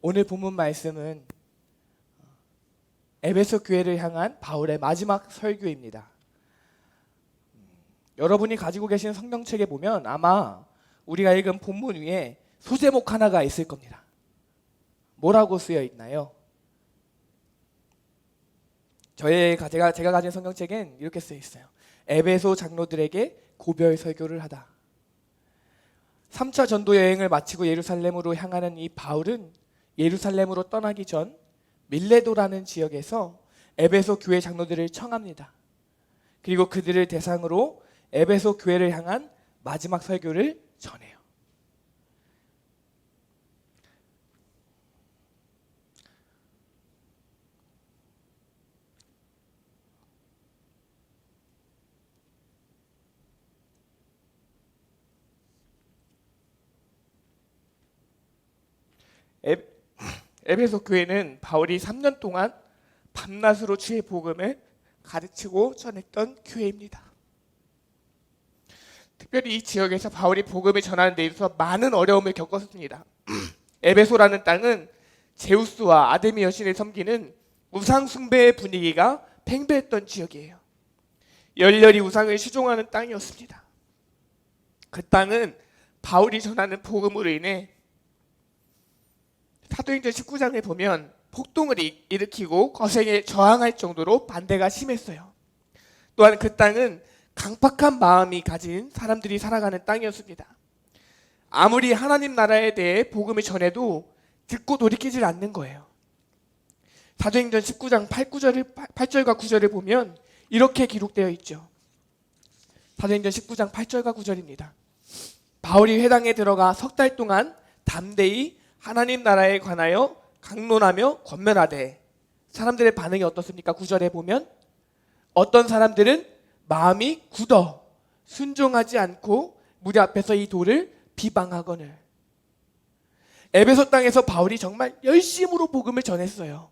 오늘 본문 말씀은 에베소 교회를 향한 바울의 마지막 설교입니다. 여러분이 가지고 계신 성경책에 보면 아마 우리가 읽은 본문 위에 소제목 하나가 있을 겁니다. 뭐라고 쓰여 있나요? 제가 가진 성경책엔 이렇게 쓰여 있어요. 에베소 장로들에게 고별 설교를 하다. 3차 전도 여행을 마치고 예루살렘으로 향하는 이 바울은 예루살렘으로 떠나기 전 밀레도라는 지역에서 에베소 교회 장로들을 청합니다. 그리고 그들을 대상으로 에베소 교회를 향한 마지막 설교를 전해요. 에베소 교회는 바울이 3년 동안 밤낮으로 주의 복음을 가르치고 전했던 교회입니다. 특별히 이 지역에서 바울이 복음을 전하는 데 있어서 많은 어려움을 겪었습니다. 에베소라는 땅은 제우스와 아데미 여신을 섬기는 우상 숭배의 분위기가 팽배했던 지역이에요. 열렬히 우상을 시종하는 땅이었습니다. 그 땅은 바울이 전하는 복음으로 인해 사도행전 19장에 보면 폭동을 일으키고 거세게 저항할 정도로 반대가 심했어요. 또한 그 땅은 강팍한 마음이 가진 사람들이 살아가는 땅이었습니다. 아무리 하나님 나라에 대해 복음을 전해도 듣고 돌이키질 않는 거예요. 사도행전 19장 8절과 9절을 보면 이렇게 기록되어 있죠. 사도행전 19장 8절과 9절입니다. 바울이 회당에 들어가 석 달 동안 담대히 하나님 나라에 관하여 강론하며 권면하되. 사람들의 반응이 어떻습니까? 9절에 보면 어떤 사람들은 마음이 굳어 순종하지 않고 무리 앞에서 이 도를 비방하거늘. 에베소 땅에서 바울이 정말 열심으로 복음을 전했어요.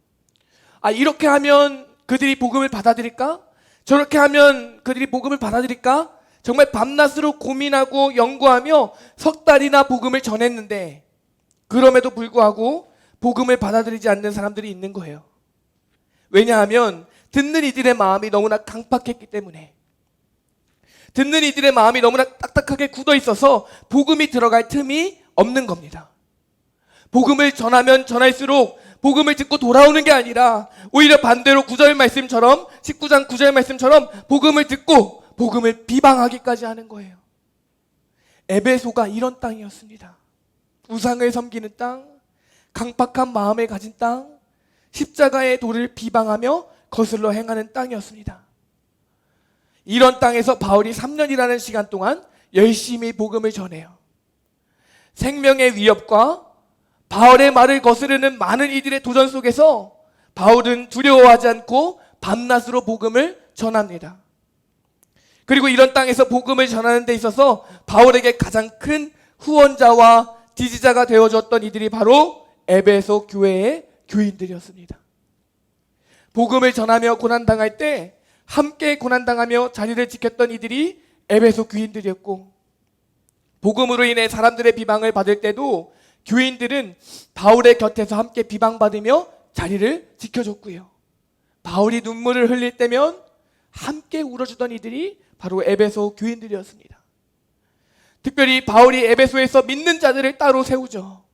이렇게 하면 그들이 복음을 받아들일까? 저렇게 하면 그들이 복음을 받아들일까? 정말 밤낮으로 고민하고 연구하며 석 달이나 복음을 전했는데 그럼에도 불구하고 복음을 받아들이지 않는 사람들이 있는 거예요. 왜냐하면 듣는 이들의 마음이 너무나 강팍했기 때문에, 듣는 이들의 마음이 너무나 딱딱하게 굳어 있어서 복음이 들어갈 틈이 없는 겁니다. 복음을 전하면 전할수록 복음을 듣고 돌아오는 게 아니라 오히려 반대로 9절 말씀처럼 19장 9절 말씀처럼 복음을 듣고 복음을 비방하기까지 하는 거예요. 에베소가 이런 땅이었습니다. 우상을 섬기는 땅, 강팍한 마음을 가진 땅, 십자가의 도를 비방하며 거슬러 행하는 땅이었습니다. 이런 땅에서 바울이 3년이라는 시간 동안 열심히 복음을 전해요. 생명의 위협과 바울의 말을 거스르는 많은 이들의 도전 속에서 바울은 두려워하지 않고 밤낮으로 복음을 전합니다. 그리고 이런 땅에서 복음을 전하는 데 있어서 바울에게 가장 큰 후원자와 지지자가 되어줬던 이들이 바로 에베소 교회의 교인들이었습니다. 복음을 전하며 고난당할 때 함께 고난당하며 자리를 지켰던 이들이 에베소 교인들이었고, 복음으로 인해 사람들의 비방을 받을 때도 교인들은 바울의 곁에서 함께 비방받으며 자리를 지켜줬고요. 바울이 눈물을 흘릴 때면 함께 울어주던 이들이 바로 에베소 교인들이었습니다. 특별히 바울이 에베소에서 믿는 자들을 따로 세우죠.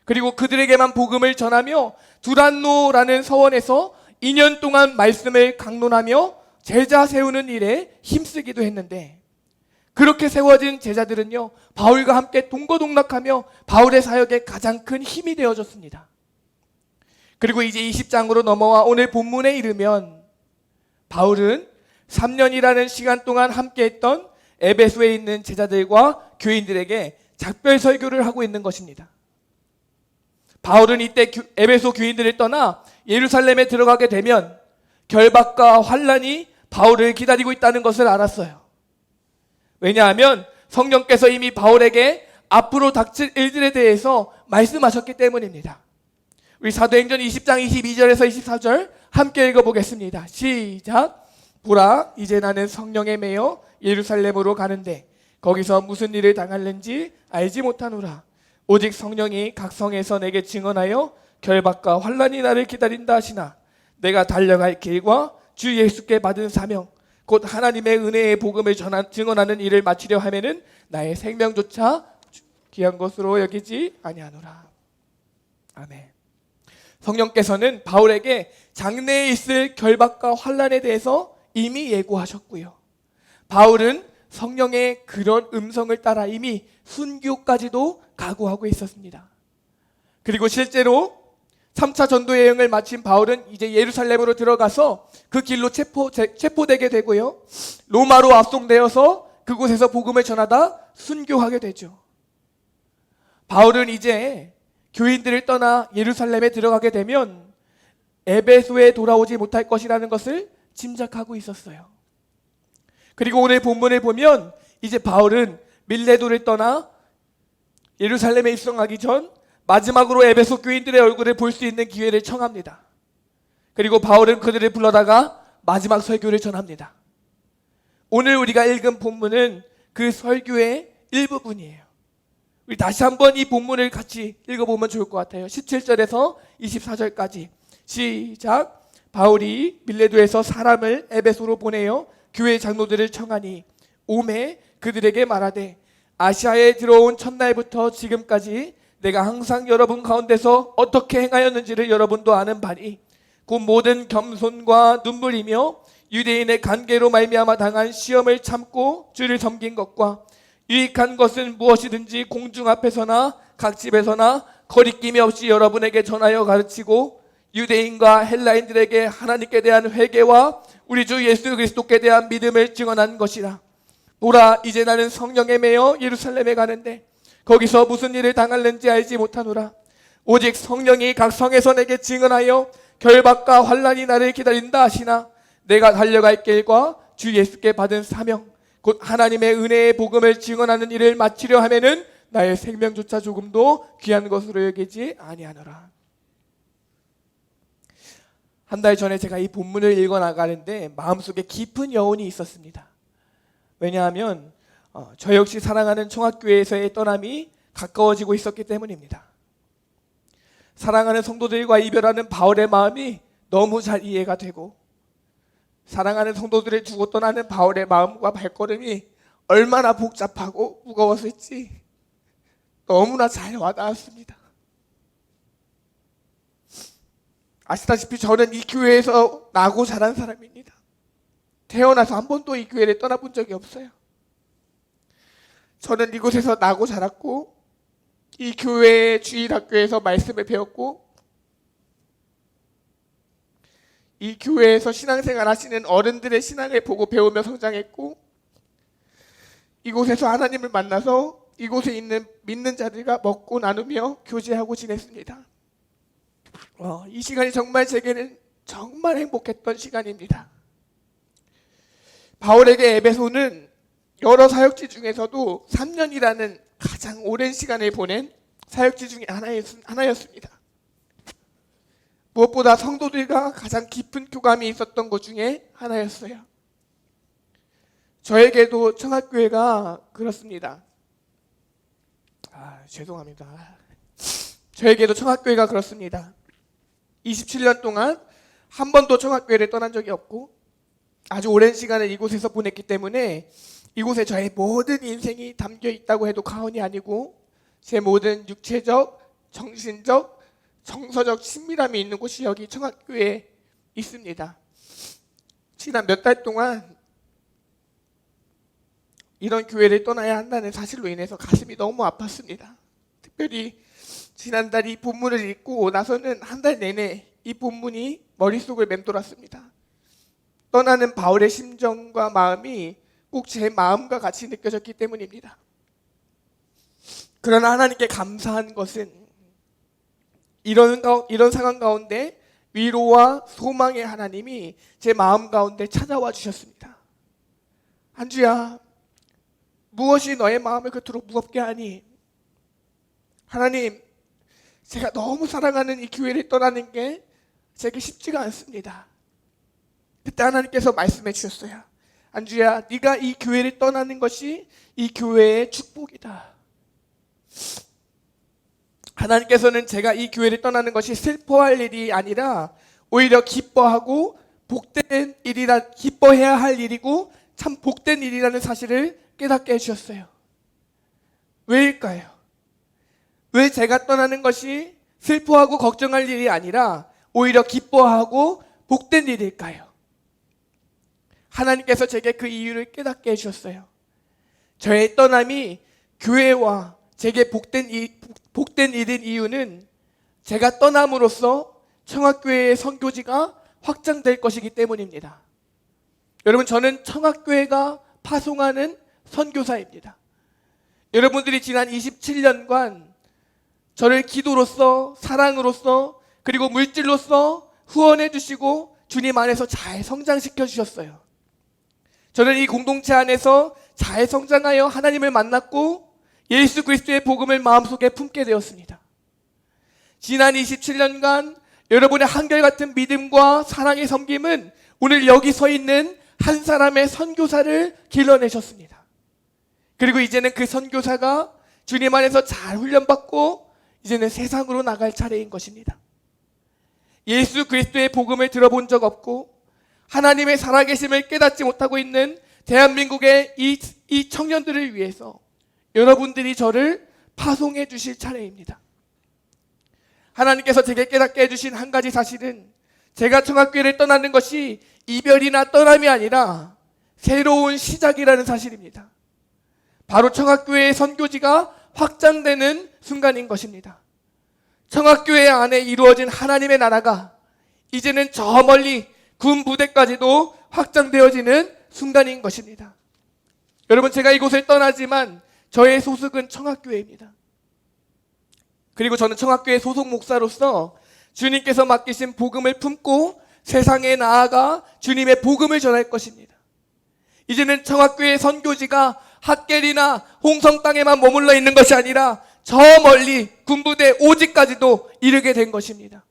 그리고 그들에게만 복음을 전하며 두란노라는 서원에서 2년 동안 말씀을 강론하며 제자 세우는 일에 힘쓰기도 했는데, 그렇게 세워진 제자들은요, 바울과 함께 동거동락하며 바울의 사역에 가장 큰 힘이 되어줬습니다. 그리고 이제 20장으로 넘어와 오늘 본문에 이르면 바울은 3년이라는 시간 동안 함께했던 에베소에 있는 제자들과 교인들에게 작별 설교를 하고 있는 것입니다. 바울은 이때 에베소 교인들을 떠나 예루살렘에 들어가게 되면 결박과 환란이 바울을 기다리고 있다는 것을 알았어요. 왜냐하면 성령께서 이미 바울에게 앞으로 닥칠 일들에 대해서 말씀하셨기 때문입니다. 우리 사도행전 20장 22절에서 24절 함께 읽어보겠습니다. 시작. 보라, 이제 나는 성령에 매여 예루살렘으로 가는데 거기서 무슨 일을 당할는지 알지 못하노라. 오직 성령이 각 성에서 내게 증언하여 결박과 환난이 나를 기다린다 하시나 내가 달려갈 길과 주 예수께 받은 사명 곧 하나님의 은혜의 복음을 증언하는 일을 마치려 하면은 나의 생명조차 귀한 것으로 여기지 아니하노라. 아멘. 성령께서는 바울에게 장래에 있을 결박과 환난에 대해서 이미 예고하셨고요. 바울은 성령의 그런 음성을 따라 이미 순교까지도 각오하고 있었습니다. 그리고 실제로 3차 전도 여행을 마친 바울은 이제 예루살렘으로 들어가서 그 길로 체포되게 되고요. 로마로 압송되어서 그곳에서 복음을 전하다 순교하게 되죠. 바울은 이제 교인들을 떠나 예루살렘에 들어가게 되면 에베소에 돌아오지 못할 것이라는 것을 짐작하고 있었어요. 그리고 오늘 본문을 보면 이제 바울은 밀레도를 떠나 예루살렘에 입성하기 전 마지막으로 에베소 교인들의 얼굴을 볼 수 있는 기회를 청합니다. 그리고 바울은 그들을 불러다가 마지막 설교를 전합니다. 오늘 우리가 읽은 본문은 그 설교의 일부분이에요. 우리 다시 한번 이 본문을 같이 읽어보면 좋을 것 같아요. 17절에서 24절까지 시작. 바울이 밀레도에서 사람을 에베소로 보내어 교회 장로들을 청하니 오매 그들에게 말하되 아시아에 들어온 첫날부터 지금까지 내가 항상 여러분 가운데서 어떻게 행하였는지를 여러분도 아는 바니 곧 모든 겸손과 눈물이며 유대인의 관계로 말미암아 당한 시험을 참고 주를 섬긴 것과 유익한 것은 무엇이든지 공중 앞에서나 각 집에서나 거리낌이 없이 여러분에게 전하여 가르치고 유대인과 헬라인들에게 하나님께 대한 회개와 우리 주 예수 그리스도께 대한 믿음을 증언한 것이라. 보라, 이제 나는 성령에 매여 예루살렘에 가는데 거기서 무슨 일을 당할는지 알지 못하노라. 오직 성령이 각 성에서 내게 증언하여 결박과 환난이 나를 기다린다 하시나 내가 달려갈 길과 주 예수께 받은 사명 곧 하나님의 은혜의 복음을 증언하는 일을 마치려 하면은 나의 생명조차 조금도 귀한 것으로 여기지 아니하노라. 한 달 전에 제가 이 본문을 읽어 나가는데 마음속에 깊은 여운이 있었습니다. 왜냐하면 저 역시 사랑하는 총학교에서의 떠남이 가까워지고 있었기 때문입니다. 사랑하는 성도들과 이별하는 바울의 마음이 너무 잘 이해가 되고 사랑하는 성도들을 두고 떠나는 바울의 마음과 발걸음이 얼마나 복잡하고 무거웠을지 너무나 잘 와닿았습니다. 아시다시피 저는 이 교회에서 나고 자란 사람입니다. 태어나서 한 번도 이 교회를 떠나본 적이 없어요. 저는 이곳에서 나고 자랐고 이 교회의 주일학교에서 말씀을 배웠고 이 교회에서 신앙생활 하시는 어른들의 신앙을 보고 배우며 성장했고 이곳에서 하나님을 만나서 이곳에 있는 믿는 자들과 먹고 나누며 교제하고 지냈습니다. 이 시간이 정말 제게는 정말 행복했던 시간입니다. 바울에게 에베소는 여러 사역지 중에서도 3년이라는 가장 오랜 시간을 보낸 사역지 중에 하나였습니다. 무엇보다 성도들과 가장 깊은 교감이 있었던 것 중에 하나였어요. 저에게도 청학교회가 그렇습니다. 죄송합니다. 저에게도 청학교회가 그렇습니다. 27년 동안 한 번도 청학교회를 떠난 적이 없고 아주 오랜 시간을 이곳에서 보냈기 때문에 이곳에 저의 모든 인생이 담겨 있다고 해도 과언이 아니고 제 모든 육체적, 정신적, 정서적 친밀함이 있는 곳이 여기 청학교회에 있습니다. 지난 몇 달 동안 이런 교회를 떠나야 한다는 사실로 인해서 가슴이 너무 아팠습니다. 특별히 지난달 이 본문을 읽고 나서는 한 달 내내 이 본문이 머릿속을 맴돌았습니다. 떠나는 바울의 심정과 마음이 꼭 제 마음과 같이 느껴졌기 때문입니다. 그러나 하나님께 감사한 것은 이런 상황 가운데 위로와 소망의 하나님이 제 마음 가운데 찾아와 주셨습니다. 한주야, 무엇이 너의 마음을 그토록 무겁게 하니? 하나님, 제가 너무 사랑하는 이 교회를 떠나는 게 제게 쉽지가 않습니다. 그때 하나님께서 말씀해 주셨어요. 안주야, 네가 이 교회를 떠나는 것이 이 교회의 축복이다. 하나님께서는 제가 이 교회를 떠나는 것이 슬퍼할 일이 아니라 오히려 기뻐하고 복된 일이라, 기뻐해야 할 일이고 참 복된 일이라는 사실을 깨닫게 해주셨어요. 왜일까요? 왜 제가 떠나는 것이 슬퍼하고 걱정할 일이 아니라 오히려 기뻐하고 복된 일일까요? 하나님께서 제게 그 이유를 깨닫게 해주셨어요. 저의 떠남이 교회와 제게 복된 일인 이유는 제가 떠남으로써 청학교회의 선교지가 확장될 것이기 때문입니다. 여러분, 저는 청학교회가 파송하는 선교사입니다. 여러분들이 지난 27년간 저를 기도로서, 사랑으로서, 그리고 물질로서 후원해 주시고 주님 안에서 잘 성장시켜 주셨어요. 저는 이 공동체 안에서 잘 성장하여 하나님을 만났고 예수 그리스도의 복음을 마음속에 품게 되었습니다. 지난 27년간 여러분의 한결같은 믿음과 사랑의 섬김은 오늘 여기 서 있는 한 사람의 선교사를 길러내셨습니다. 그리고 이제는 그 선교사가 주님 안에서 잘 훈련받고 이제는 세상으로 나갈 차례인 것입니다. 예수 그리스도의 복음을 들어본 적 없고 하나님의 살아계심을 깨닫지 못하고 있는 대한민국의 이 청년들을 위해서 여러분들이 저를 파송해 주실 차례입니다. 하나님께서 제게 깨닫게 해주신 한 가지 사실은 제가 청학교회를 떠나는 것이 이별이나 떠남이 아니라 새로운 시작이라는 사실입니다. 바로 청학교회의 선교지가 확장되는 순간인 것입니다. 청학교회 안에 이루어진 하나님의 나라가 이제는 저 멀리 군 부대까지도 확장되어지는 순간인 것입니다. 여러분, 제가 이곳을 떠나지만 저의 소속은 청학교회입니다. 그리고 저는 청학교회 소속 목사로서 주님께서 맡기신 복음을 품고 세상에 나아가 주님의 복음을 전할 것입니다. 이제는 청학교회 선교지가 핫겔이나 홍성 땅에만 머물러 있는 것이 아니라 저 멀리 군부대 오지까지도 이르게 된 것입니다.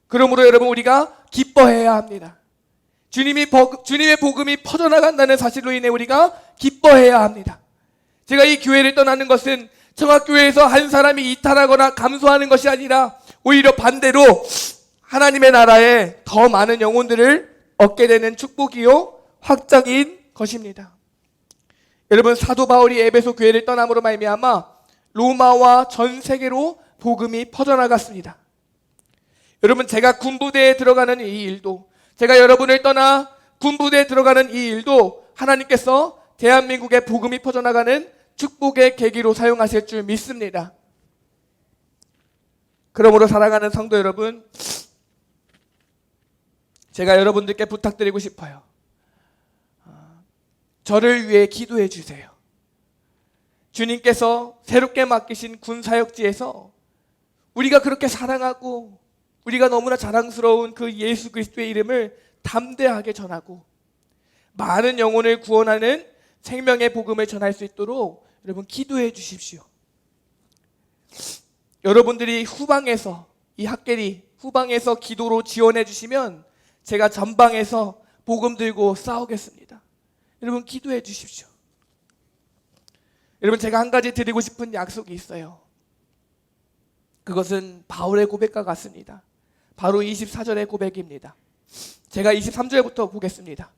그러므로 여러분, 우리가 기뻐해야 합니다. 주님의 복음이 퍼져나간다는 사실로 인해 우리가 기뻐해야 합니다. 제가 이 교회를 떠나는 것은 청학교회에서 한 사람이 이탈하거나 감소하는 것이 아니라 오히려 반대로 하나님의 나라에 더 많은 영혼들을 얻게 되는 축복이요 확장인 것입니다. 여러분, 사도 바울이 에베소 교회를 떠남으로 말미암아 로마와 전 세계로 복음이 퍼져나갔습니다. 여러분, 제가 군부대에 들어가는 이 일도, 제가 여러분을 떠나 군부대에 들어가는 이 일도 하나님께서 대한민국에 복음이 퍼져나가는 축복의 계기로 사용하실 줄 믿습니다. 그러므로 사랑하는 성도 여러분, 제가 여러분들께 부탁드리고 싶어요. 저를 위해 기도해 주세요. 주님께서 새롭게 맡기신 군사역지에서 우리가 그렇게 사랑하고 우리가 너무나 자랑스러운 그 예수 그리스도의 이름을 담대하게 전하고 많은 영혼을 구원하는 생명의 복음을 전할 수 있도록 여러분 기도해 주십시오. 여러분들이 후방에서, 이 핫겔이 후방에서 기도로 지원해 주시면 제가 전방에서 복음 들고 싸우겠습니다. 여러분 기도해 주십시오. 여러분, 제가 한 가지 드리고 싶은 약속이 있어요. 그것은 바울의 고백과 같습니다. 바로 24절의 고백입니다. 제가 23절부터 보겠습니다.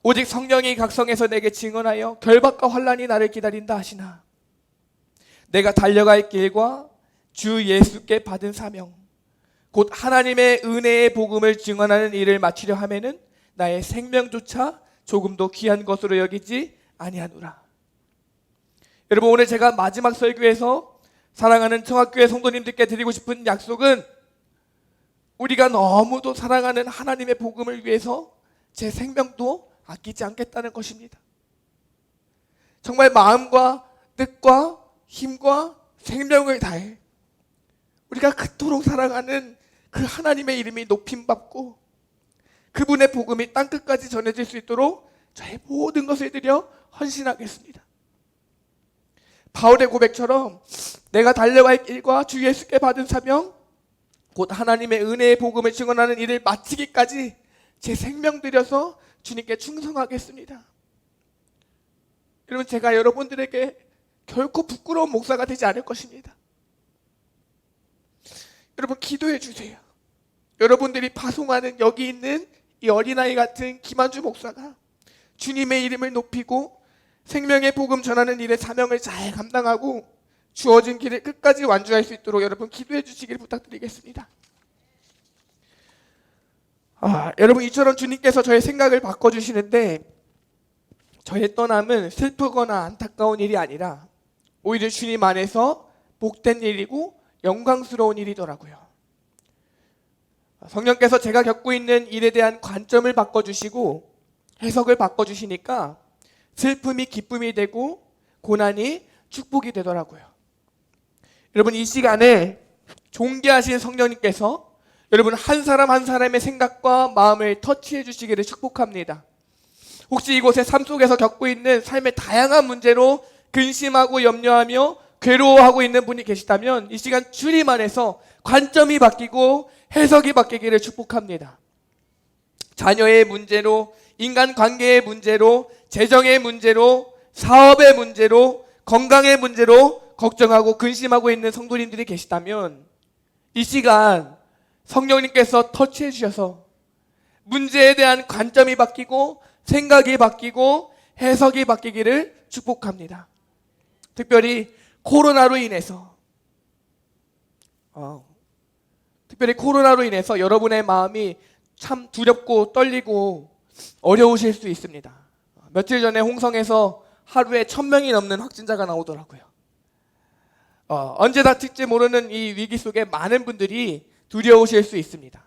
오직 성령이 각성해서 내게 증언하여 결박과 환난이 나를 기다린다 하시나 내가 달려갈 길과 주 예수께 받은 사명 곧 하나님의 은혜의 복음을 증언하는 일을 마치려 하면은 나의 생명조차 조금도 귀한 것으로 여기지 아니하노라. 여러분, 오늘 제가 마지막 설교에서 사랑하는 청학교회 성도님들께 드리고 싶은 약속은 우리가 너무도 사랑하는 하나님의 복음을 위해서 제 생명도 아끼지 않겠다는 것입니다. 정말 마음과 뜻과 힘과 생명을 다해 우리가 그토록 사랑하는 그 하나님의 이름이 높임받고 그분의 복음이 땅끝까지 전해질 수 있도록 저의 모든 것을 드려 헌신하겠습니다. 바울의 고백처럼 내가 달려갈 길과 주 예수께 받은 사명 곧 하나님의 은혜의 복음을 증언하는 일을 마치기까지 제 생명 들여서 주님께 충성하겠습니다. 여러분, 제가 여러분들에게 결코 부끄러운 목사가 되지 않을 것입니다. 여러분 기도해 주세요. 여러분들이 파송하는 여기 있는 이 어린아이 같은 김한주 목사가 주님의 이름을 높이고 생명의 복음 전하는 일의 사명을 잘 감당하고 주어진 길을 끝까지 완주할 수 있도록 여러분 기도해 주시길 부탁드리겠습니다. 여러분, 이처럼 주님께서 저의 생각을 바꿔주시는데 저의 떠남은 슬프거나 안타까운 일이 아니라 오히려 주님 안에서 복된 일이고 영광스러운 일이더라고요. 성령께서 제가 겪고 있는 일에 대한 관점을 바꿔주시고 해석을 바꿔주시니까 슬픔이 기쁨이 되고 고난이 축복이 되더라고요. 여러분, 이 시간에 존귀하신 성령님께서 여러분 한 사람 한 사람의 생각과 마음을 터치해 주시기를 축복합니다. 혹시 이곳에 삶 속에서 겪고 있는 삶의 다양한 문제로 근심하고 염려하며 괴로워하고 있는 분이 계시다면 이 시간 주님 안에서 관점이 바뀌고 해석이 바뀌기를 축복합니다. 자녀의 문제로, 인간관계의 문제로, 재정의 문제로, 사업의 문제로, 건강의 문제로 걱정하고 근심하고 있는 성도님들이 계시다면 이 시간 성령님께서 터치해 주셔서 문제에 대한 관점이 바뀌고 생각이 바뀌고 해석이 바뀌기를 축복합니다. 특별히 코로나로 인해서 여러분의 마음이 참 두렵고 떨리고 어려우실 수 있습니다. 며칠 전에 홍성에서 하루에 1000명이 넘는 확진자가 나오더라고요. 언제 닥칠지 모르는 이 위기 속에 많은 분들이 두려우실 수 있습니다.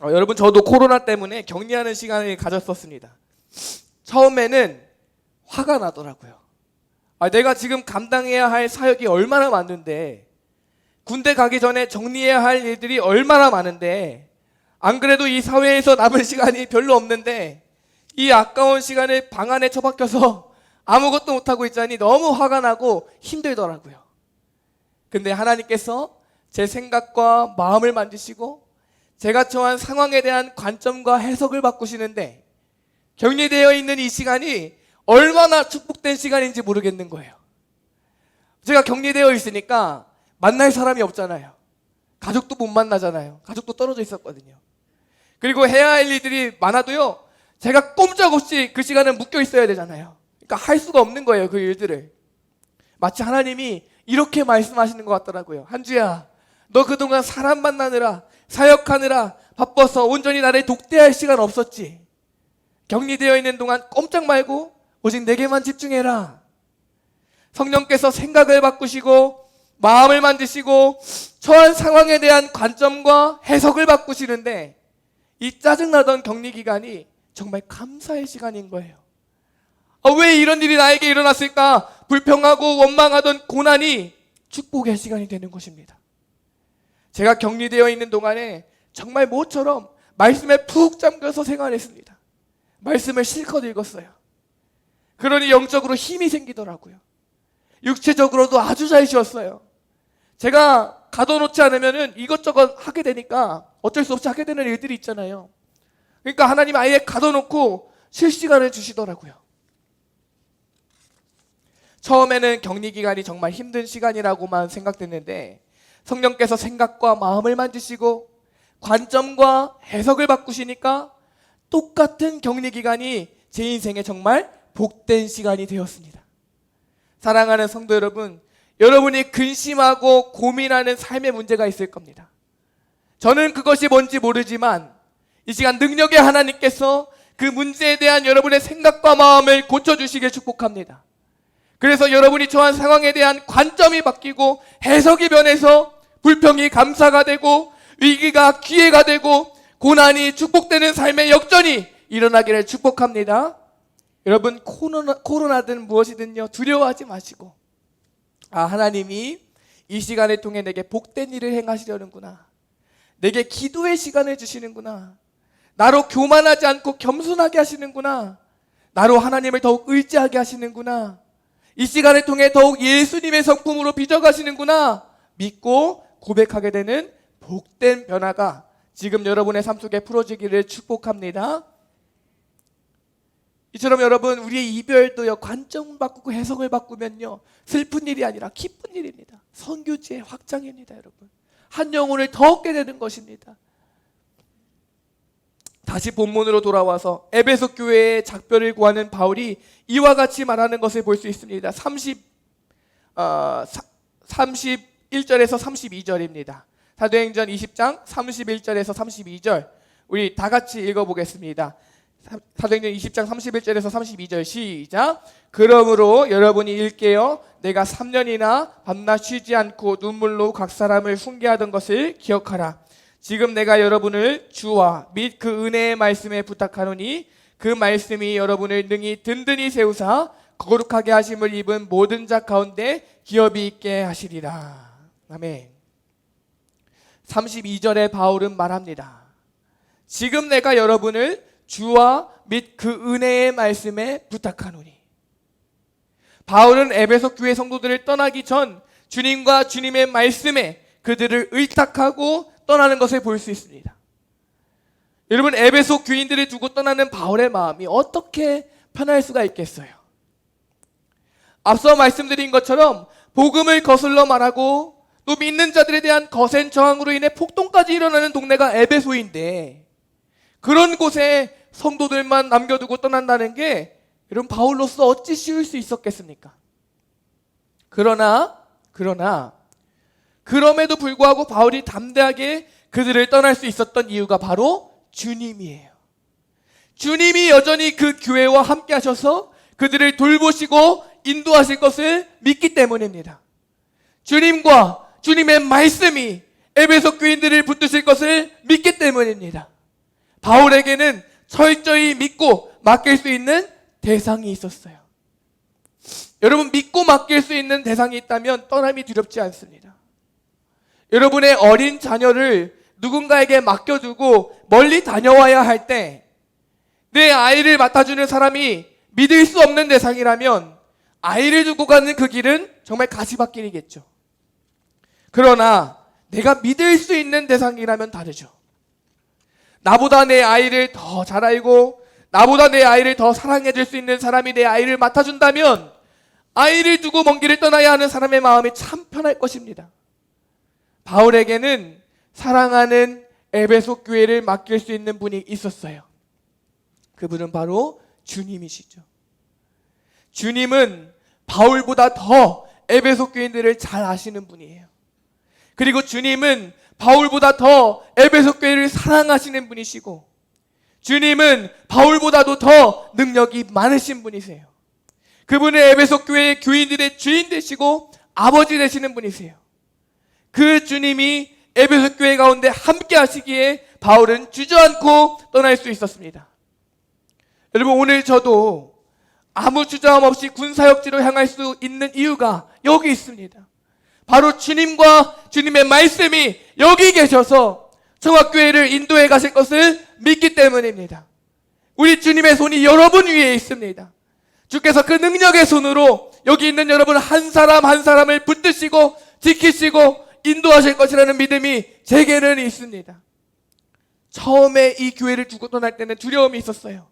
여러분, 저도 코로나 때문에 격리하는 시간을 가졌었습니다. 처음에는 화가 나더라고요. 내가 지금 감당해야 할 사역이 얼마나 많은데, 군대 가기 전에 정리해야 할 일들이 얼마나 많은데, 안 그래도 이 사회에서 남은 시간이 별로 없는데 이 아까운 시간을 방 안에 처박혀서 아무것도 못하고 있자니 너무 화가 나고 힘들더라고요. 근데 하나님께서 제 생각과 마음을 만지시고 제가 처한 상황에 대한 관점과 해석을 바꾸시는데 격리되어 있는 이 시간이 얼마나 축복된 시간인지 모르겠는 거예요. 제가 격리되어 있으니까 만날 사람이 없잖아요. 가족도 못 만나잖아요. 가족도 떨어져 있었거든요. 그리고 해야 할 일들이 많아도요, 제가 꼼짝없이 그 시간에 묶여 있어야 되잖아요. 그러니까 할 수가 없는 거예요, 그 일들을. 마치 하나님이 이렇게 말씀하시는 것 같더라고요. 한주야, 너 그동안 사람 만나느라 사역하느라 바빠서 온전히 나를 독대할 시간 없었지. 격리되어 있는 동안 꼼짝 말고 오직 내게만 집중해라. 성령께서 생각을 바꾸시고 마음을 만드시고 처한 상황에 대한 관점과 해석을 바꾸시는데 이 짜증나던 격리 기간이 정말 감사의 시간인 거예요. 왜 이런 일이 나에게 일어났을까? 불평하고 원망하던 고난이 축복의 시간이 되는 것입니다. 제가 격리되어 있는 동안에 정말 모처럼 말씀에 푹 잠겨서 생활했습니다. 말씀을 실컷 읽었어요. 그러니 영적으로 힘이 생기더라고요. 육체적으로도 아주 잘 쉬었어요. 제가 가둬놓지 않으면 이것저것 하게 되니까 어쩔 수 없이 하게 되는 일들이 있잖아요. 그러니까 하나님 아예 가둬놓고 쉴 시간을 주시더라고요. 처음에는 격리 기간이 정말 힘든 시간이라고만 생각됐는데 성령께서 생각과 마음을 만지시고 관점과 해석을 바꾸시니까 똑같은 격리 기간이 제 인생에 정말 복된 시간이 되었습니다. 사랑하는 성도 여러분, 여러분이 근심하고 고민하는 삶의 문제가 있을 겁니다. 저는 그것이 뭔지 모르지만 이 시간 능력의 하나님께서 그 문제에 대한 여러분의 생각과 마음을 고쳐주시길 축복합니다. 그래서 여러분이 처한 상황에 대한 관점이 바뀌고 해석이 변해서 불평이 감사가 되고 위기가 기회가 되고 고난이 축복되는 삶의 역전이 일어나기를 축복합니다. 여러분, 코로나든 무엇이든요, 두려워하지 마시고 하나님이 이 시간을 통해 내게 복된 일을 행하시려는구나, 내게 기도의 시간을 주시는구나, 나로 교만하지 않고 겸손하게 하시는구나, 나로 하나님을 더욱 의지하게 하시는구나, 이 시간을 통해 더욱 예수님의 성품으로 빚어가시는구나 믿고 고백하게 되는 복된 변화가 지금 여러분의 삶 속에 풀어지기를 축복합니다. 이처럼 여러분, 우리의 이별도요, 관점 바꾸고 해석을 바꾸면요, 슬픈 일이 아니라 기쁜 일입니다. 선교지의 확장입니다. 여러분, 한 영혼을 더 얻게 되는 것입니다. 다시 본문으로 돌아와서 에베소 교회의 작별을 구하는 바울이 이와 같이 말하는 것을 볼 수 있습니다. 31절에서 32절입니다. 사도행전 20장 31절에서 32절 우리 다 같이 읽어보겠습니다. 사도행전 20장 31절에서 32절 시작. 그러므로 여러분이 일깨어 내가 3년이나 밤낮 쉬지 않고 눈물로 각 사람을 훈계하던 것을 기억하라. 지금 내가 여러분을 주와 및 그 은혜의 말씀에 부탁하노니 그 말씀이 여러분을 능히 든든히 세우사 거룩하게 하심을 입은 모든 자 가운데 기업이 있게 하시리라. 아멘. 32절에 바울은 말합니다. 지금 내가 여러분을 주와 및 그 은혜의 말씀에 부탁하노니. 바울은 에베소 교회 성도들을 떠나기 전 주님과 주님의 말씀에 그들을 의탁하고 떠나는 것을 볼 수 있습니다. 여러분, 에베소 교인들을 두고 떠나는 바울의 마음이 어떻게 편할 수가 있겠어요? 앞서 말씀드린 것처럼 복음을 거슬러 말하고 또 믿는 자들에 대한 거센 저항으로 인해 폭동까지 일어나는 동네가 에베소인데, 그런 곳에 성도들만 남겨두고 떠난다는 게 여러분 바울로서 어찌 쉬울 수 있었겠습니까? 그럼에도 불구하고 바울이 담대하게 그들을 떠날 수 있었던 이유가 바로 주님이에요. 주님이 여전히 그 교회와 함께 하셔서 그들을 돌보시고 인도하실 것을 믿기 때문입니다. 주님과 주님의 말씀이 에베소 교인들을 붙드실 것을 믿기 때문입니다. 바울에게는 철저히 믿고 맡길 수 있는 대상이 있었어요. 여러분, 믿고 맡길 수 있는 대상이 있다면 떠남이 두렵지 않습니다. 여러분의 어린 자녀를 누군가에게 맡겨두고 멀리 다녀와야 할 때 내 아이를 맡아주는 사람이 믿을 수 없는 대상이라면 아이를 두고 가는 그 길은 정말 가시밭길이겠죠. 그러나 내가 믿을 수 있는 대상이라면 다르죠. 나보다 내 아이를 더 잘 알고 나보다 내 아이를 더 사랑해 줄 수 있는 사람이 내 아이를 맡아준다면 아이를 두고 먼 길을 떠나야 하는 사람의 마음이 참 편할 것입니다. 바울에게는 사랑하는 에베소 교회를 맡길 수 있는 분이 있었어요. 그분은 바로 주님이시죠. 주님은 바울보다 더 에베소 교인들을 잘 아시는 분이에요. 그리고 주님은 바울보다 더 에베소 교회를 사랑하시는 분이시고, 주님은 바울보다도 더 능력이 많으신 분이세요. 그분은 에베소 교회의 교인들의 주인 되시고 아버지 되시는 분이세요. 그 주님이 에베소 교회 가운데 함께 하시기에 바울은 주저앉고 떠날 수 있었습니다. 여러분, 오늘 저도 아무 주저함 없이 군사역지로 향할 수 있는 이유가 여기 있습니다. 바로 주님과 주님의 말씀이 여기 계셔서 청학교회를 인도해 가실 것을 믿기 때문입니다. 우리 주님의 손이 여러분 위에 있습니다. 주께서 그 능력의 손으로 여기 있는 여러분 한 사람 한 사람을 붙드시고 지키시고 인도하실 것이라는 믿음이 제게는 있습니다. 처음에 이 교회를 두고 떠날 때는 두려움이 있었어요.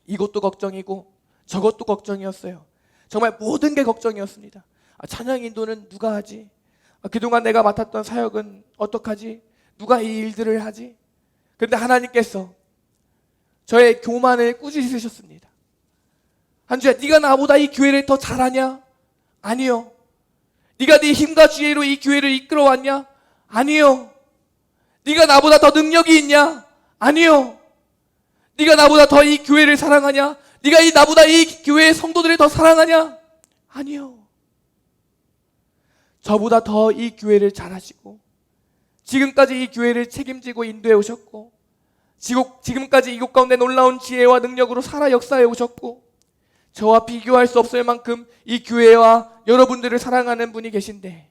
이것도 걱정이고 저것도 걱정이었어요. 정말 모든 게 걱정이었습니다. 찬양 인도는 누가 하지? 그동안 내가 맡았던 사역은 어떡하지? 누가 이 일들을 하지? 그런데 하나님께서 저의 교만을 꾸짖으셨습니다. 한주야, 네가 나보다 이 교회를 더 잘하냐? 아니요. 네가 네 힘과 지혜로 이 교회를 이끌어왔냐? 아니요. 네가 나보다 더 능력이 있냐? 아니요. 네가 나보다 더 이 교회를 사랑하냐? 네가 나보다 이 교회의 성도들을 더 사랑하냐? 아니요. 저보다 더 이 교회를 잘하시고 지금까지 이 교회를 책임지고 인도해 오셨고 지금까지 이곳 가운데 놀라운 지혜와 능력으로 살아 역사해 오셨고 저와 비교할 수 없을 만큼 이 교회와 여러분들을 사랑하는 분이 계신데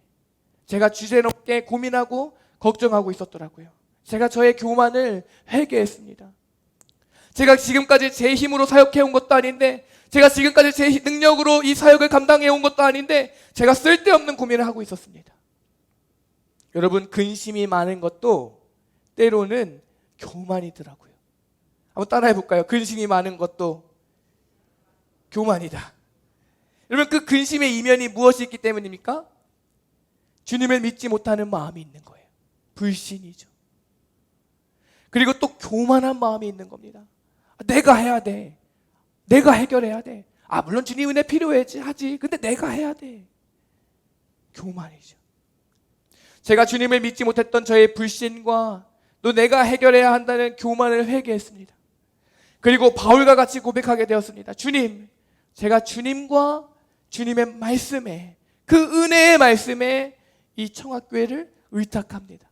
제가 주제넘게 고민하고 걱정하고 있었더라고요. 제가 저의 교만을 회개했습니다. 제가 지금까지 제 힘으로 사역해 온 것도 아닌데, 제가 지금까지 제 능력으로 이 사역을 감당해 온 것도 아닌데 제가 쓸데없는 고민을 하고 있었습니다. 여러분, 근심이 많은 것도 때로는 교만이더라고요. 한번 따라해 볼까요? 근심이 많은 것도 교만이다. 여러분, 그 근심의 이면이 무엇이 있기 때문입니까? 주님을 믿지 못하는 마음이 있는 거예요. 불신이죠. 그리고 또 교만한 마음이 있는 겁니다. 내가 해야 돼. 내가 해결해야 돼. 물론 주님 은혜 필요하지. 근데 내가 해야 돼. 교만이죠. 제가 주님을 믿지 못했던 저의 불신과 또 내가 해결해야 한다는 교만을 회개했습니다. 그리고 바울과 같이 고백하게 되었습니다. 주님, 제가 주님과 주님의 말씀에, 그 은혜의 말씀에 이 청학교회를 의탁합니다.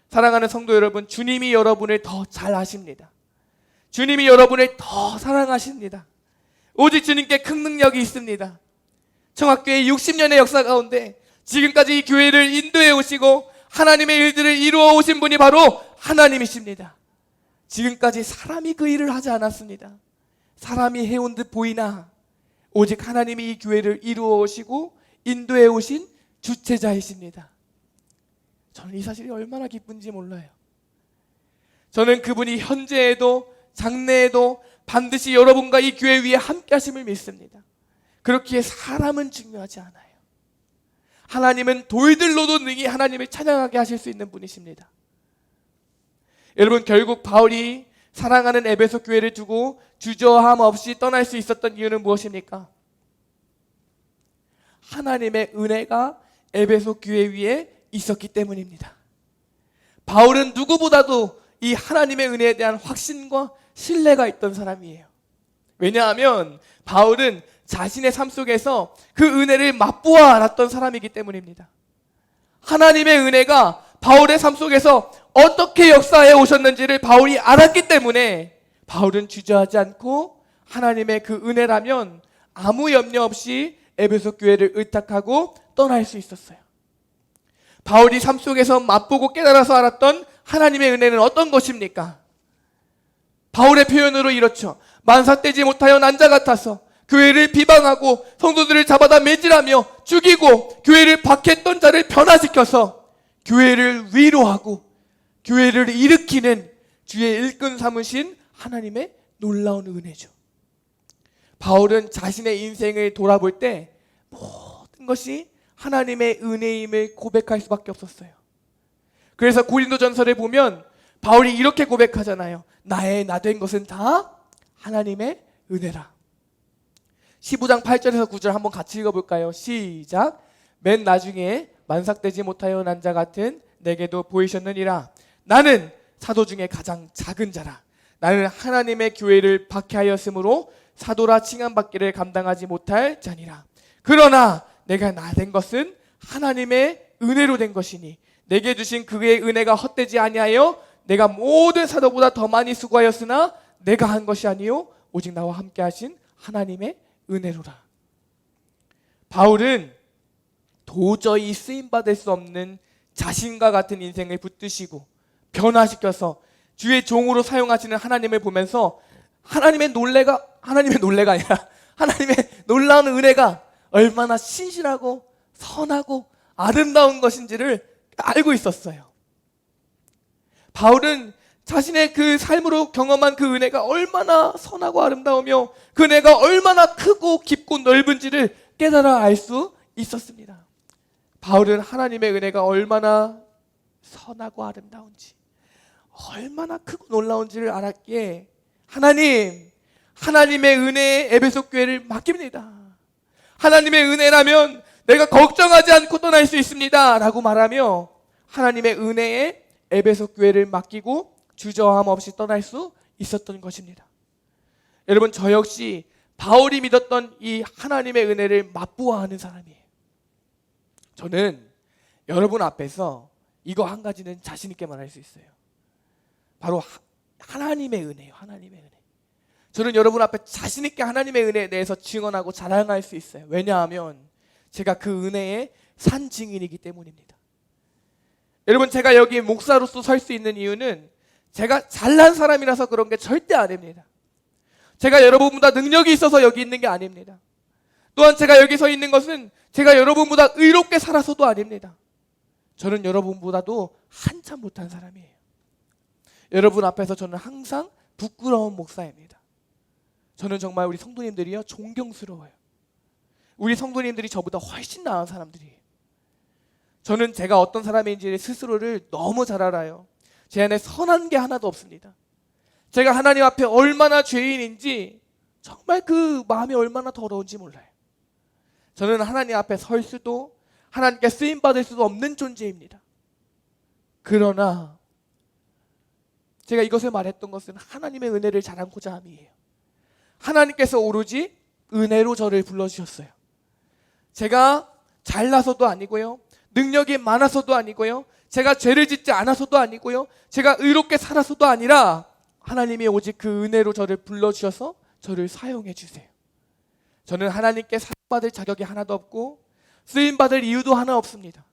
사랑하는 성도 여러분, 주님이 여러분을 더 잘 아십니다. 주님이 여러분을 더 사랑하십니다. 오직 주님께 큰 능력이 있습니다. 청학교의 60년의 역사 가운데 지금까지 이 교회를 인도해 오시고 하나님의 일들을 이루어 오신 분이 바로 하나님이십니다. 지금까지 사람이 그 일을 하지 않았습니다. 사람이 해온 듯 보이나 오직 하나님이 이 교회를 이루어 오시고 인도해 오신 주체자이십니다. 저는 이 사실이 얼마나 기쁜지 몰라요. 저는 그분이 현재에도 장래에도 반드시 여러분과 이 교회 위에 함께 하심을 믿습니다. 그렇기에 사람은 중요하지 않아요. 하나님은 돌들로도 능히 하나님을 찬양하게 하실 수 있는 분이십니다. 여러분, 결국 바울이 사랑하는 에베소 교회를 두고 주저함 없이 떠날 수 있었던 이유는 무엇입니까? 하나님의 은혜가 에베소 교회 위에 있었기 때문입니다. 바울은 누구보다도 이 하나님의 은혜에 대한 확신과 신뢰가 있던 사람이에요. 왜냐하면 바울은 자신의 삶 속에서 그 은혜를 맛보아 알았던 사람이기 때문입니다. 하나님의 은혜가 바울의 삶 속에서 어떻게 역사해 오셨는지를 바울이 알았기 때문에 바울은 주저하지 않고 하나님의 그 은혜라면 아무 염려 없이 에베소 교회를 의탁하고 떠날 수 있었어요. 바울이 삶 속에서 맛보고 깨달아서 알았던 하나님의 은혜는 어떤 것입니까? 바울의 표현으로 이렇죠. 만사되지 못하여 난자 같아서 교회를 비방하고 성도들을 잡아다 매질하며 죽이고 교회를 박했던 자를 변화시켜서 교회를 위로하고 교회를 일으키는 주의 일꾼 삼으신 하나님의 놀라운 은혜죠. 바울은 자신의 인생을 돌아볼 때 모든 것이 하나님의 은혜임을 고백할 수밖에 없었어요. 그래서 고린도전서를 보면 바울이 이렇게 고백하잖아요. 나의 나 된 것은 다 하나님의 은혜라. 15장 8절에서 9절 한번 같이 읽어볼까요? 시작. 맨 나중에 만삭되지 못하여 난 자 같은 내게도 보이셨느니라. 나는 사도 중에 가장 작은 자라. 나는 하나님의 교회를 박해하였으므로 사도라 칭함받기를 감당하지 못할 자니라. 그러나 내가 나 된 것은 하나님의 은혜로 된 것이니 내게 주신 그의 은혜가 헛되지 아니하여 내가 모든 사도보다 더 많이 수고하였으나 내가 한 것이 아니요 오직 나와 함께 하신 하나님의 은혜로라. 바울은 도저히 쓰임받을 수 없는 자신과 같은 인생을 붙드시고 변화시켜서 주의 종으로 사용하시는 하나님을 보면서 하나님의 놀래가 아니라 하나님의 놀라운 은혜가 얼마나 신실하고 선하고 아름다운 것인지를 알고 있었어요. 바울은 자신의 그 삶으로 경험한 그 은혜가 얼마나 선하고 아름다우며 그 은혜가 얼마나 크고 깊고 넓은지를 깨달아 알 수 있었습니다. 바울은 하나님의 은혜가 얼마나 선하고 아름다운지 얼마나 크고 놀라운지를 알았기에 하나님의 은혜에 에베소 교회를 맡깁니다. 하나님의 은혜라면 내가 걱정하지 않고 떠날 수 있습니다 라고 말하며 하나님의 은혜에 에베소 교회를 맡기고 주저함 없이 떠날 수 있었던 것입니다. 여러분, 저 역시 바울이 믿었던 이 하나님의 은혜를 맛보아하는 사람이에요. 저는 여러분 앞에서 이거 한 가지는 자신 있게 말할 수 있어요. 바로 하나님의 은혜예요. 하나님의 은혜. 저는 여러분 앞에 자신 있게 하나님의 은혜에 대해서 증언하고 자랑할 수 있어요. 왜냐하면 제가 그 은혜의 산 증인이기 때문입니다. 여러분, 제가 여기 목사로서 설 수 있는 이유는 제가 잘난 사람이라서 그런 게 절대 아닙니다. 제가 여러분보다 능력이 있어서 여기 있는 게 아닙니다. 또한 제가 여기 서 있는 것은 제가 여러분보다 의롭게 살아서도 아닙니다. 저는 여러분보다도 한참 못한 사람이에요. 여러분 앞에서 저는 항상 부끄러운 목사입니다. 저는 정말 우리 성도님들이요 존경스러워요. 우리 성도님들이 저보다 훨씬 나은 사람들이에요. 저는 제가 어떤 사람인지 스스로를 너무 잘 알아요. 제 안에 선한 게 하나도 없습니다. 제가 하나님 앞에 얼마나 죄인인지 정말 그 마음이 얼마나 더러운지 몰라요. 저는 하나님 앞에 설 수도 하나님께 쓰임받을 수도 없는 존재입니다. 그러나 제가 이것을 말했던 것은 하나님의 은혜를 자랑고자 함이에요. 하나님께서 오로지 은혜로 저를 불러주셨어요. 제가 잘나서도 아니고요, 능력이 많아서도 아니고요, 제가 죄를 짓지 않아서도 아니고요, 제가 의롭게 살아서도 아니라 하나님이 오직 그 은혜로 저를 불러주셔서 저를 사용해 주세요. 저는 하나님께 사용받을 자격이 하나도 없고 쓰임받을 이유도 하나 없습니다.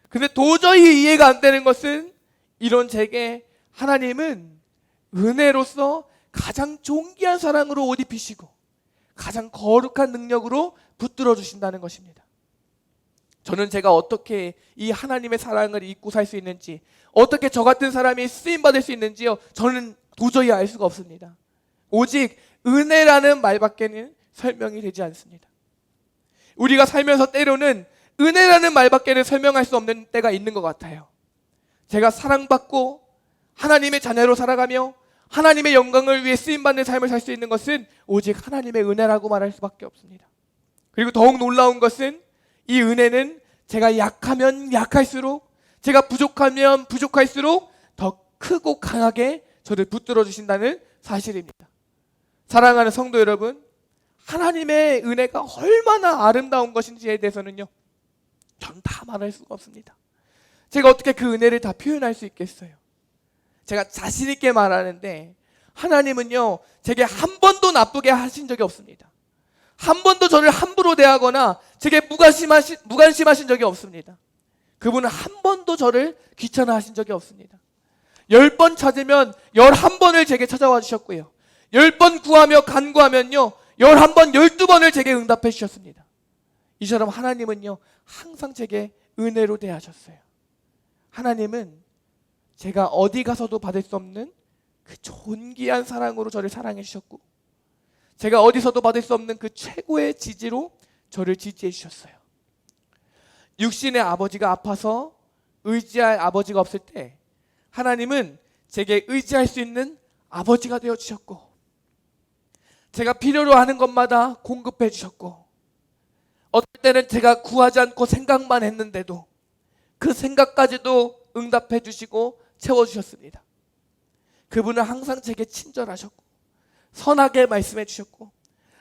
근데 도저히 이해가 안 되는 것은 이런 제게 하나님은 은혜로서 가장 존귀한 사랑으로 옷 입히시고 가장 거룩한 능력으로 붙들어 주신다는 것입니다. 저는 제가 어떻게 이 하나님의 사랑을 잊고 살 수 있는지, 어떻게 저 같은 사람이 쓰임받을 수 있는지요, 저는 도저히 알 수가 없습니다. 오직 은혜라는 말밖에는 설명이 되지 않습니다. 우리가 살면서 때로는 은혜라는 말밖에는 설명할 수 없는 때가 있는 것 같아요. 제가 사랑받고 하나님의 자녀로 살아가며 하나님의 영광을 위해 쓰임받는 삶을 살 수 있는 것은 오직 하나님의 은혜라고 말할 수밖에 없습니다. 그리고 더욱 놀라운 것은 이 은혜는 제가 약하면 약할수록, 제가 부족하면 부족할수록 더 크고 강하게 저를 붙들어 주신다는 사실입니다. 사랑하는 성도 여러분, 하나님의 은혜가 얼마나 아름다운 것인지에 대해서는요, 전 다 말할 수가 없습니다. 제가 어떻게 그 은혜를 다 표현할 수 있겠어요? 제가 자신 있게 말하는데 하나님은요, 제게 한 번도 나쁘게 하신 적이 없습니다. 한 번도 저를 함부로 대하거나 제게 무관심하신 적이 없습니다. 그분은 한 번도 저를 귀찮아하신 적이 없습니다. 10번 찾으면 11번을 제게 찾아와 주셨고요, 10번 구하며 간구하면요 11번, 12번을 제게 응답해 주셨습니다. 이처럼 하나님은요 항상 제게 은혜로 대하셨어요. 하나님은 제가 어디 가서도 받을 수 없는 그 존귀한 사랑으로 저를 사랑해 주셨고, 제가 어디서도 받을 수 없는 그 최고의 지지로 저를 지지해 주셨어요. 육신의 아버지가 아파서 의지할 아버지가 없을 때 하나님은 제게 의지할 수 있는 아버지가 되어 주셨고, 제가 필요로 하는 것마다 공급해 주셨고, 어떨 때는 제가 구하지 않고 생각만 했는데도 그 생각까지도 응답해 주시고 채워주셨습니다. 그분은 항상 제게 친절하셨고 선하게 말씀해 주셨고,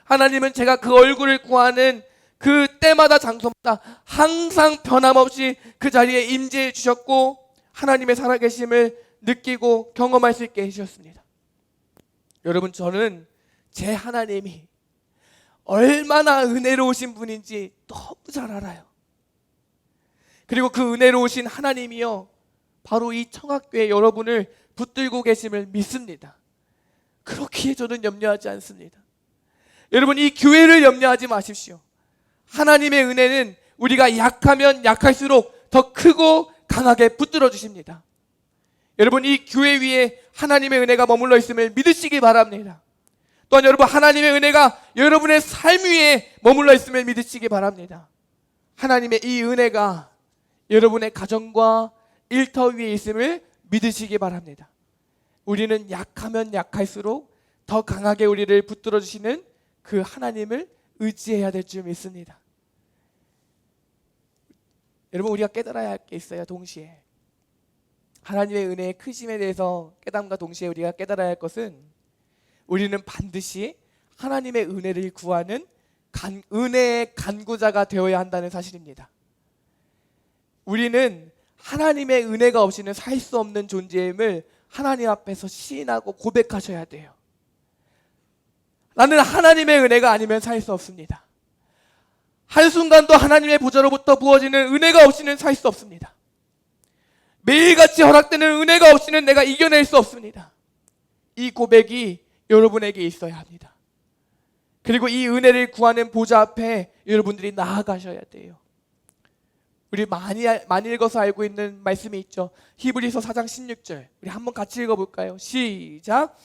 하나님은 제가 그 얼굴을 구하는 그 때마다 장소마다 항상 변함없이 그 자리에 임재해 주셨고, 하나님의 살아계심을 느끼고 경험할 수 있게 해주셨습니다. 여러분, 저는 제 하나님이 얼마나 은혜로우신 분인지 너무 잘 알아요. 그리고 그 은혜로우신 하나님이요 바로 이 청학교에 여러분을 붙들고 계심을 믿습니다. 그렇기에 저는 염려하지 않습니다. 여러분, 이 교회를 염려하지 마십시오. 하나님의 은혜는 우리가 약하면 약할수록 더 크고 강하게 붙들어 주십니다. 여러분, 이 교회 위에 하나님의 은혜가 머물러 있음을 믿으시기 바랍니다. 또한 여러분, 하나님의 은혜가 여러분의 삶 위에 머물러 있음을 믿으시기 바랍니다. 하나님의 이 은혜가 여러분의 가정과 일터 위에 있음을 믿으시기 바랍니다. 우리는 약하면 약할수록 더 강하게 우리를 붙들어 주시는 그 하나님을 의지해야 될 줄 믿습니다. 여러분, 우리가 깨달아야 할 게 있어요. 동시에 하나님의 은혜의 크심에 대해서 깨달음과 동시에 우리가 깨달아야 할 것은, 우리는 반드시 하나님의 은혜를 구하는 은혜의 간구자가 되어야 한다는 사실입니다. 우리는 하나님의 은혜가 없이는 살 수 없는 존재임을 하나님 앞에서 시인하고 고백하셔야 돼요. 나는 하나님의 은혜가 아니면 살 수 없습니다. 한순간도 하나님의 보좌로부터 부어지는 은혜가 없이는 살 수 없습니다. 매일같이 허락되는 은혜가 없이는 내가 이겨낼 수 없습니다. 이 고백이 여러분에게 있어야 합니다. 그리고 이 은혜를 구하는 보좌 앞에 여러분들이 나아가셔야 돼요. 우리 많이 읽어서 알고 있는 말씀이 있죠. 히브리서 4장 16절. 우리 한번 같이 읽어볼까요? 시작.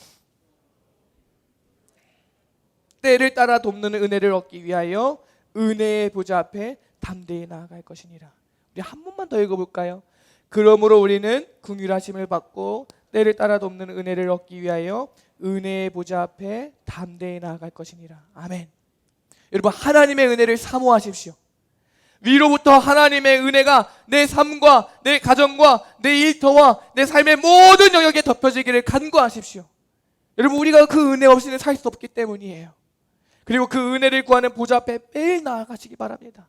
때를 따라 돕는 은혜를 얻기 위하여 은혜의 보좌 앞에 담대히 나아갈 것이니라. 우리 한 번만 더 읽어볼까요? 그러므로 우리는 긍휼하심을 받고 때를 따라 돕는 은혜를 얻기 위하여 은혜의 보좌 앞에 담대히 나아갈 것이니라. 아멘. 여러분, 하나님의 은혜를 사모하십시오. 위로부터 하나님의 은혜가 내 삶과 내 가정과 내 일터와 내 삶의 모든 영역에 덮여지기를 간구하십시오. 여러분, 우리가 그 은혜 없이는 살 수 없기 때문이에요. 그리고 그 은혜를 구하는 보좌 앞에 매일 나아가시기 바랍니다.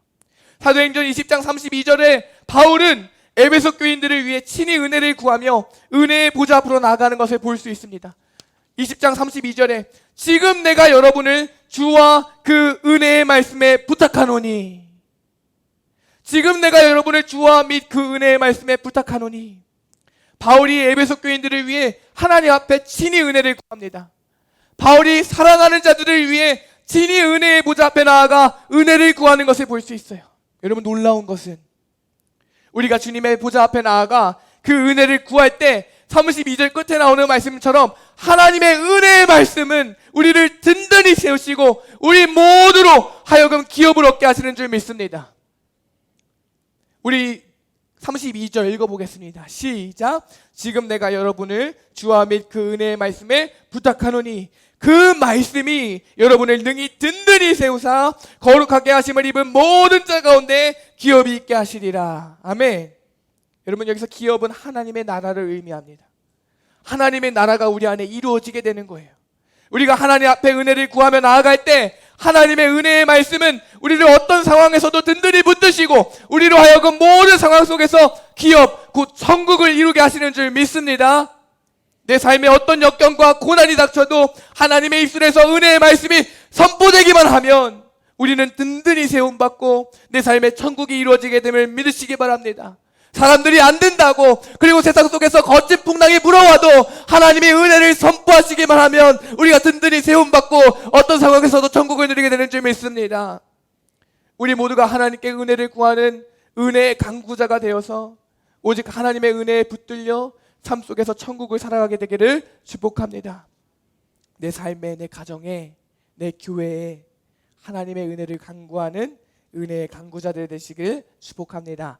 사도행전 20장 32절에 바울은 에베소 교인들을 위해 친히 은혜를 구하며 은혜의 보좌 앞으로 나아가는 것을 볼 수 있습니다. 20장 32절에 지금 내가 여러분을 주와 그 은혜의 말씀에 부탁하노니, 지금 내가 여러분을 주와 및 그 은혜의 말씀에 부탁하노니, 바울이 에베소 교인들을 위해 하나님 앞에 친히 은혜를 구합니다. 바울이 사랑하는 자들을 위해 친히 은혜의 보좌 앞에 나아가 은혜를 구하는 것을 볼 수 있어요. 여러분, 놀라운 것은 우리가 주님의 보좌 앞에 나아가 그 은혜를 구할 때 32절 끝에 나오는 말씀처럼 하나님의 은혜의 말씀은 우리를 든든히 세우시고 우리 모두로 하여금 기업을 얻게 하시는 줄 믿습니다. 우리 32절 읽어보겠습니다. 시작. 지금 내가 여러분을 주와 및 그 은혜의 말씀에 부탁하노니 그 말씀이 여러분을 능히 든든히 세우사 거룩하게 하심을 입은 모든 자 가운데 기업이 있게 하시리라. 아멘. 여러분, 여기서 기업은 하나님의 나라를 의미합니다. 하나님의 나라가 우리 안에 이루어지게 되는 거예요. 우리가 하나님 앞에 은혜를 구하며 나아갈 때 하나님의 은혜의 말씀은 우리를 어떤 상황에서도 든든히 붙드시고 우리로 하여금 모든 상황 속에서 기업, 곧 천국을 이루게 하시는 줄 믿습니다. 내 삶에 어떤 역경과 고난이 닥쳐도 하나님의 입술에서 은혜의 말씀이 선포되기만 하면 우리는 든든히 세움받고 내 삶의 천국이 이루어지게 됨을 믿으시기 바랍니다. 사람들이 안 된다고, 그리고 세상 속에서 거짓 풍랑이 불어와도 하나님의 은혜를 선포하시기만 하면 우리가 든든히 세움받고 어떤 상황에서도 천국을 누리게 되는 줄 믿습니다. 우리 모두가 하나님께 은혜를 구하는 은혜의 강구자가 되어서 오직 하나님의 은혜에 붙들려 삶 속에서 천국을 살아가게 되기를 축복합니다. 내 삶에, 내 가정에, 내 교회에 하나님의 은혜를 강구하는 은혜의 강구자들 되시길 축복합니다.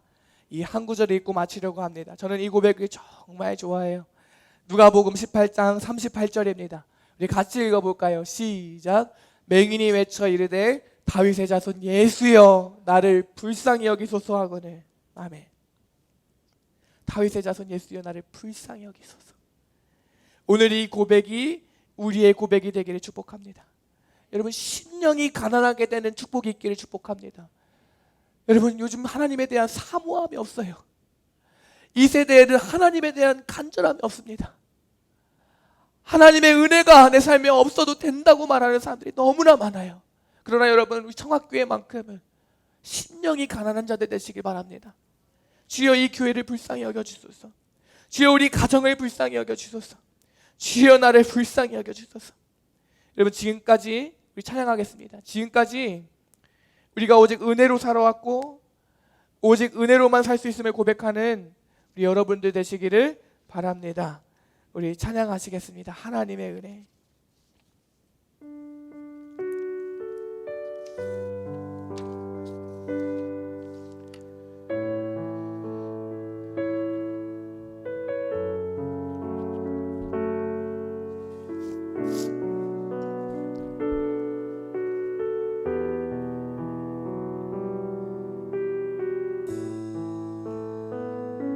이 한 구절을 읽고 마치려고 합니다. 저는 이 고백을 정말 좋아해요. 누가복음 18장 38절입니다. 우리 같이 읽어볼까요? 시작. 맹인이 외쳐 이르되 다윗의 자손 예수여 나를 불쌍히 여기소서 하거늘. 아멘. 다윗의 자손 예수여 나를 불쌍히 여기소서. 오늘 이 고백이 우리의 고백이 되기를 축복합니다. 여러분, 심령이 가난하게 되는 축복이 있기를 축복합니다. 여러분, 요즘 하나님에 대한 사모함이 없어요. 이 세대에는 하나님에 대한 간절함이 없습니다. 하나님의 은혜가 내 삶에 없어도 된다고 말하는 사람들이 너무나 많아요. 그러나 여러분, 우리 청학교회만큼은 심령이 가난한 자들 되시길 바랍니다. 주여 이 교회를 불쌍히 여겨주소서. 주여 우리 가정을 불쌍히 여겨주소서. 주여 나를 불쌍히 여겨주소서. 여러분, 지금까지 우리 찬양하겠습니다. 지금까지 우리가 오직 은혜로 살아왔고 오직 은혜로만 살 수 있음을 고백하는 우리 여러분들 되시기를 바랍니다. 우리 찬양하시겠습니다. 하나님의 은혜.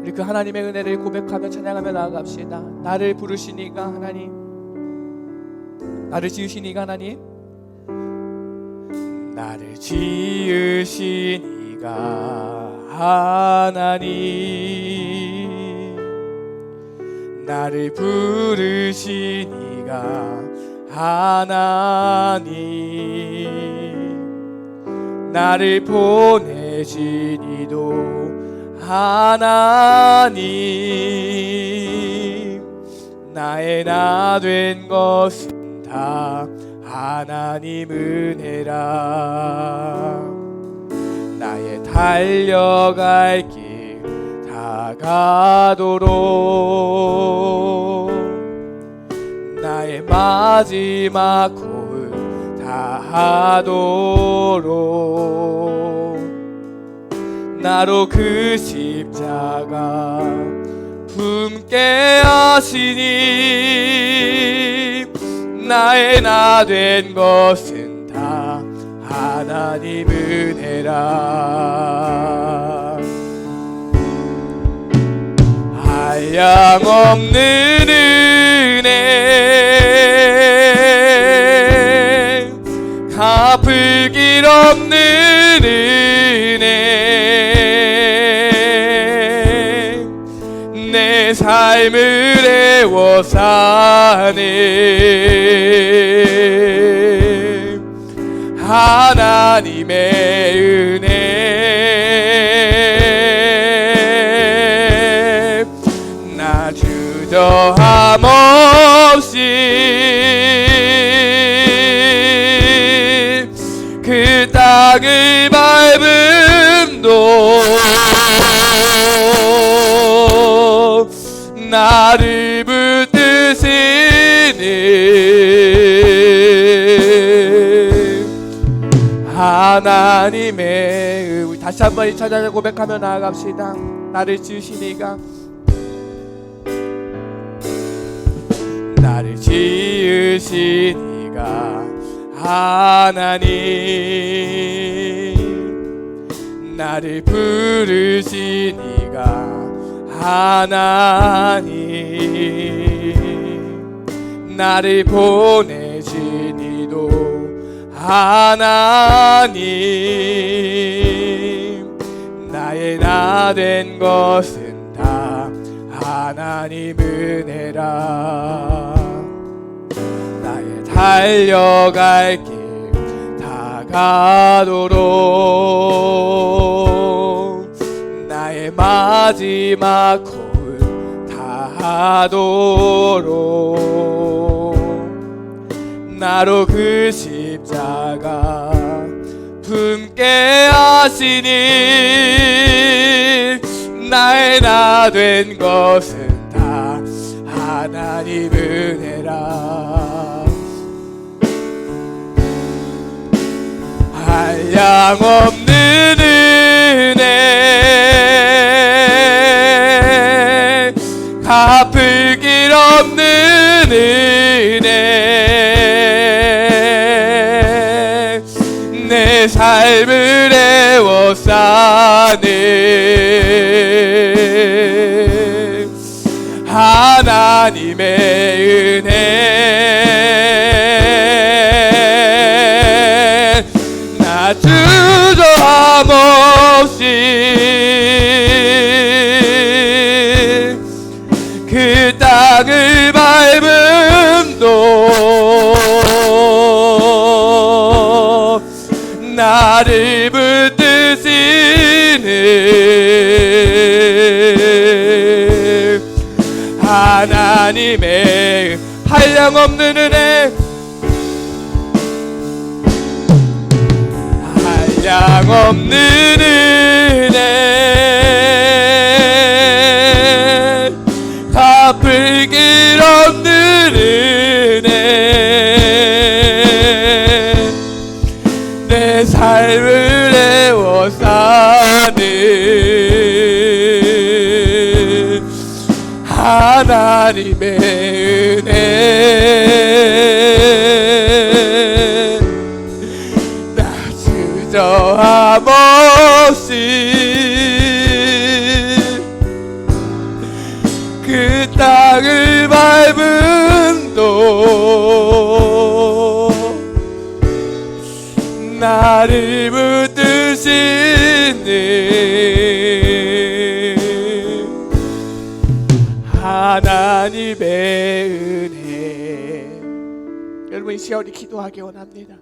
우리 그 하나님의 은혜를 고백하며 찬양하며 나아갑시다. 나를 부르시니가 하나님, 나를 지으시니가 하나님, 나를 지으시니가 하나님, 나를 부르시니가 하나님, 나를 보내시니도 하나님, 나의 나 된 것은 다 하나님 은혜라. 나의 달려갈 길 다가도록 나의 마지막 호흡 다하도록 나로 그 십자가 품게 하시니 나의 나 된 것은 다 하나님 은혜라. 한량없는 은혜, 갚을 길 없는 은혜, 내 삶을 애워 사네. 하나님의 은혜, 나 주저함 없이 그 땅을 밟음도 나를 붙드시니 하나님의 우리 다시 한번 이 찬양을 고백하며 나아갑시다. 나를 지으시니가, 나를 지으시니가 하나님, 나를 부르시니가 하나님, 나를 보내시니도 하나님, 나의 나 된 것은 다 하나님 은혜라. 나의 달려갈 길 다가도록, 나의 마지막 거울 다하도록, 나로 그 십자가 품게 하시니 나의 나 된 것은 다 하나님 은혜라. 한량없는 은혜, 갚을 길 없는 은혜, 내 삶을 애워 사네. 하나님의 은혜, 나 주저함 없이 그 땅을 밟음도 나를 붙드시는 하나님의 한량없는 은혜, 한량없는 은혜, 갚을 길 없는 은혜, 내 삶을 애워 사는 하나님의 은혜, 나 주저함 없이 그 땅을 밟음도 나를 붙드시는 하나님의 은혜. 여러분 이 시간에 기도하기 원합니다.